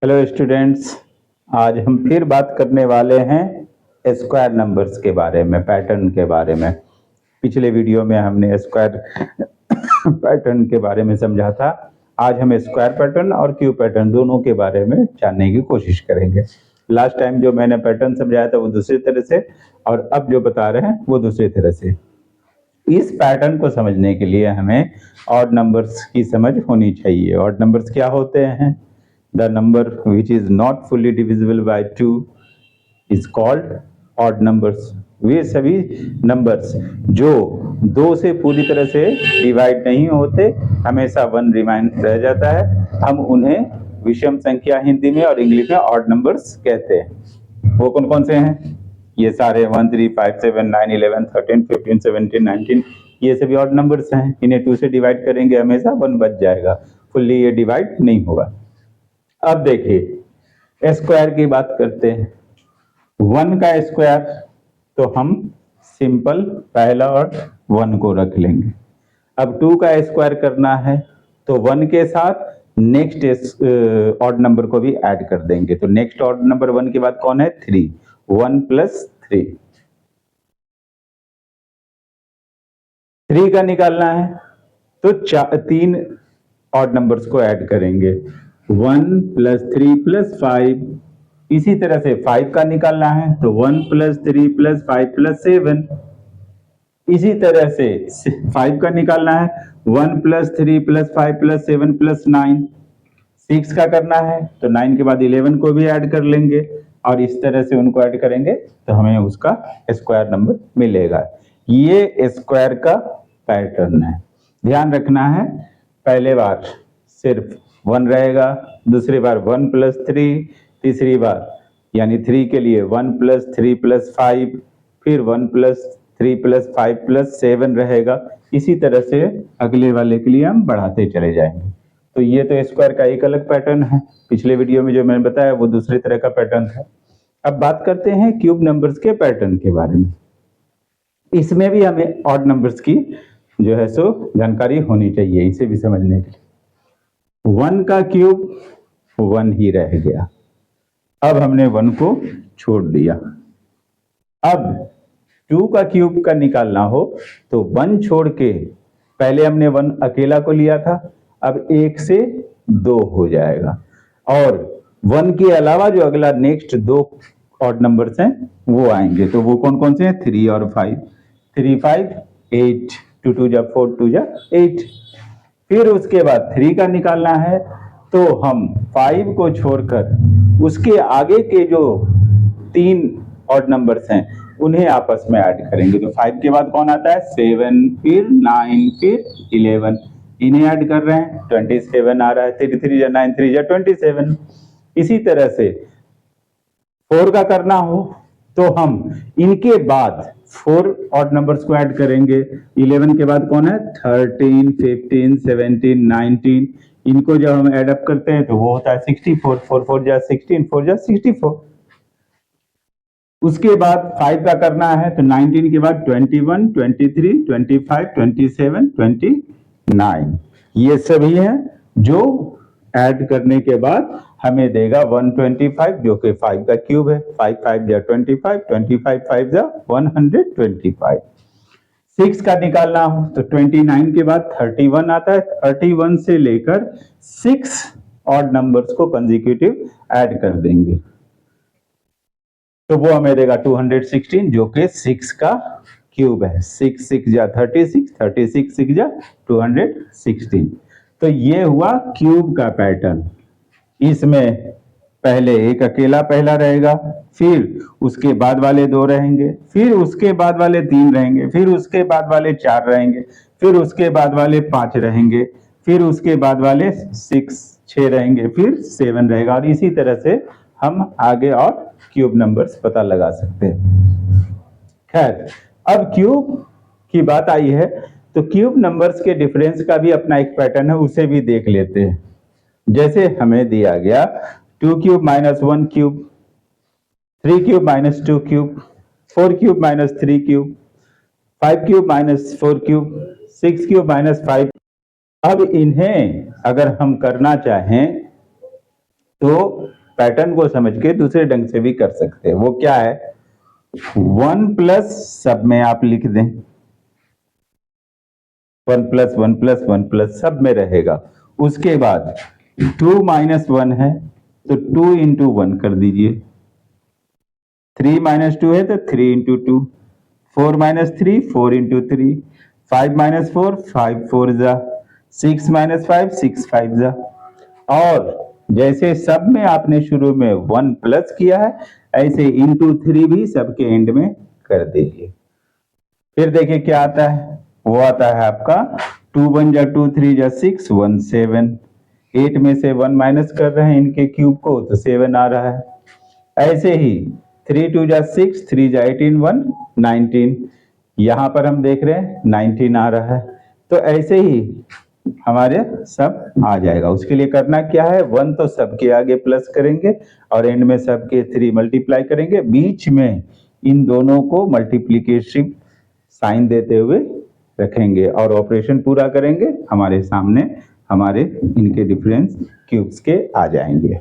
Hello students, आज हम फिर बात करने वाले हैं स्क्वायर नंबर्स के बारे में, पैटर्न के बारे में। पिछले वीडियो में हमने स्क्वायर पैटर्न के बारे में समझा था। आज हम स्क्वायर पैटर्न और क्यूब पैटर्न दोनों के बारे में जानने की कोशिश करेंगे। लास्ट टाइम जो मैंने पैटर्न समझाया था वो दूसरी तरह से, और अब जो बता रहे हैं वो दूसरी तरह से। इस पैटर्न को समझने के लिए हमें ऑड नंबर्स की समझ होनी चाहिए। ऑड नंबर्स क्या होते हैं? The number which is not fully divisible by 2 is called odd numbers. वे सभी नंबर्स जो 2 से पूरी तरह से डिवाइड नहीं होते, हमेशा 1 रिमाइन रह जाता है, हम उन्हें विषम संख्या हिंदी में और इंग्लिश में ऑड नंबर्स कहते हैं। वो कौन कौन से हैं? ये सारे 1, 3, 5, 7, 9, 11, 13, 15, 17, 19 ये सभी ऑड नंबर्स हैं। इन्हें 2 से डिवाइड करेंगे हमेशा 1 बच जाएगा, फुल्ली ये डिवाइड नहीं होगा। अब देखिए स्क्वायर की बात करते हैं। 1 का स्क्वायर तो हम सिंपल पहला और 1 को रख लेंगे। अब 2 का स्क्वायर करना है तो 1 के साथ नेक्स्ट ऑड नंबर को भी ऐड कर देंगे। तो नेक्स्ट ऑड नंबर 1 के बाद कौन है? 3। 1 + 3, 3 का निकालना है तो 3 ऑड नंबर्स को ऐड करेंगे। 1 + 3 + 5। इसी तरह से 5 का निकालना है तो 1 + 3 + 5 + 7। इसी तरह से 5 का निकालना है 1 + 3 + 5 + 7 + 9। 6 का करना है तो 9 के बाद 11 को भी ऐड कर लेंगे, और इस तरह से उनको ऐड करेंगे तो हमें उसका स्क्वायर नंबर मिलेगा। ये स्क्वायर का पैटर्न है। ध्यान रखना है, पहले बार सिर्फ 1 रहेगा, दूसरी बार 1 + 3, तीसरी बार यानी 3 के लिए 1 + 3 + 5, फिर 1 + 3 + 5 + 7 रहेगा। इसी तरह से अगले वाले के लिए हम बढ़ाते चले जाएंगे। तो ये तो स्क्वायर का एक अलग पैटर्न है। पिछले वीडियो में जो मैंने बताया वो दूसरी तरह का पैटर्न था। अब बात करते हैं क्यूब नंबर्स के पैटर्न के बारे में। इसमें भी हमें ऑड नंबर्स की जो है सो जानकारी होनी चाहिए इसे भी समझने के लिए। 1 का क्यूब 1 ही रह गया। अब हमने 1 को छोड़ दिया। अब 2 का क्यूब का निकालना हो तो 1 छोड़ के, पहले हमने 1 अकेला को लिया था, अब 1 से 2 हो जाएगा, और 1 के अलावा जो अगला नेक्स्ट 2 ऑड नंबर्स हैं वो आएंगे। तो वो कौन कौन से हैं? 3 और 5। 3, 5, 8, 2 2 जा 4, 2 जा 8। फिर उसके बाद 3 का निकालना है तो हम 5 को छोड़कर उसके आगे के जो 3 ऑड नंबर्स हैं उन्हें आपस में ऐड करेंगे। तो 5 के बाद कौन आता है? 7, फिर 9, फिर 11। इन्हें ऐड कर रहे हैं, 27 आ रहा है। 3 3 जा 9, 3 जा 27। इसी तरह से 4 का करना हो तो हम इनके बाद 4 ऑड नंबर्स को ऐड करेंगे। 11 के बाद कौन है? 13, 15, 17, 19। इनको जब हम ऐड अप करते हैं तो वो होता है 64। 4 4 जा 16, 4 जा 64। उसके बाद 5 का करना है तो 19 के बाद 21, 23, 25, 27, 29। ये सभी हैं जो ऐड करने के बाद हमें देगा 125, जो कि 5 का क्यूब है। 5 5 जा 25, 25 5 जा 125। 6 का निकालना हो तो 29 के बाद 31 आता है। 31 से लेकर 6 ऑड नंबर्स को कंसेक्यूटिव ऐड कर देंगे तो वो हमें देगा 216, जो कि 6 का क्यूब है। 6 6 जा 36, 36 6 जा 216। तो ये हुआ क्यूब का पैटर्न। इसमें पहले एक अकेला पहला रहेगा, फिर उसके बाद वाले 2 रहेंगे, फिर उसके बाद वाले 3 रहेंगे, फिर उसके बाद वाले 4 रहेंगे, फिर उसके बाद वाले 5 रहेंगे, फिर उसके बाद वाले 6 रहेंगे, फिर 7 रहेगा, और इसी तरह से हम आगे और क्यूब नंबर्स पता लगा सकते हैं। खैर, अब क्यूब की बात आई है तो क्यूब नंबर्स के डिफरेंस का भी अपना एक पैटर्न है, उसे भी देख लेते हैं। जैसे हमें दिया गया 2 cube - 1 cube, 3 cube - 2 cube, 4 cube - 3 cube, 5 cube - 4 cube, 6 cube - 5। अब इन्हें अगर हम करना चाहें तो पैटर्न को समझ के दूसरे ढंग से भी कर सकते हैं। वो क्या है, 1 प्लस सब में आप लिख दें, 1 प्लस 1 प्लस 1 प्लस सब में रहेगा। उसके बाद 2 माइनस 1 है तो 2 इंटू 1 कर दीजिए, 3 माइनस 2 है तो 3 इंटू 2, 4 माइनस 3 4 इंटू 3, 5 माइनस 4 5 4 जा, 6 माइनस 5 6 5 जा। और जैसे सब में आपने शुरू में 1 प्लस किया है, ऐसे इंटू 3 भी सबके एंड में कर दीजिए। फिर देखिए क्या आता है, वो आता है आपका 2 1 जा 2 3 जा 6 1 7, 8 में से 1 माइनस कर रहे हैं इनके क्यूब को तो 7 आ रहा है। ऐसे ही 3 2 जा 6 3 जा 18 1 19, यहां पर हम देख रहे हैं 19 आ रहा है। तो ऐसे ही हमारे सब आ जाएगा। उसके लिए करना क्या है, 1 तो सबके आगे प्लस करेंगे और एंड में सबके 3 मल्टीप्लाई करेंगे, बीच में इन दोनों को मल्टीप्लिकेटिव साइन देते हुए रखेंगे और ऑपरेशन पूरा करेंगे। हमारे सामने हमारे इनके डिफरेंस क्यूब्स के आ जाएंगे।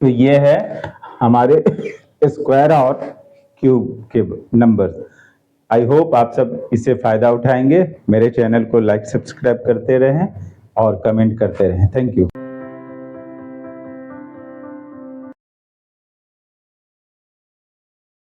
तो ये है हमारे स्क्वायर और क्यूब के नंबर। आई होप आप सब इससे फायदा उठाएंगे। मेरे चैनल को लाइक सब्सक्राइब करते रहें और कमेंट करते रहें। Thank you.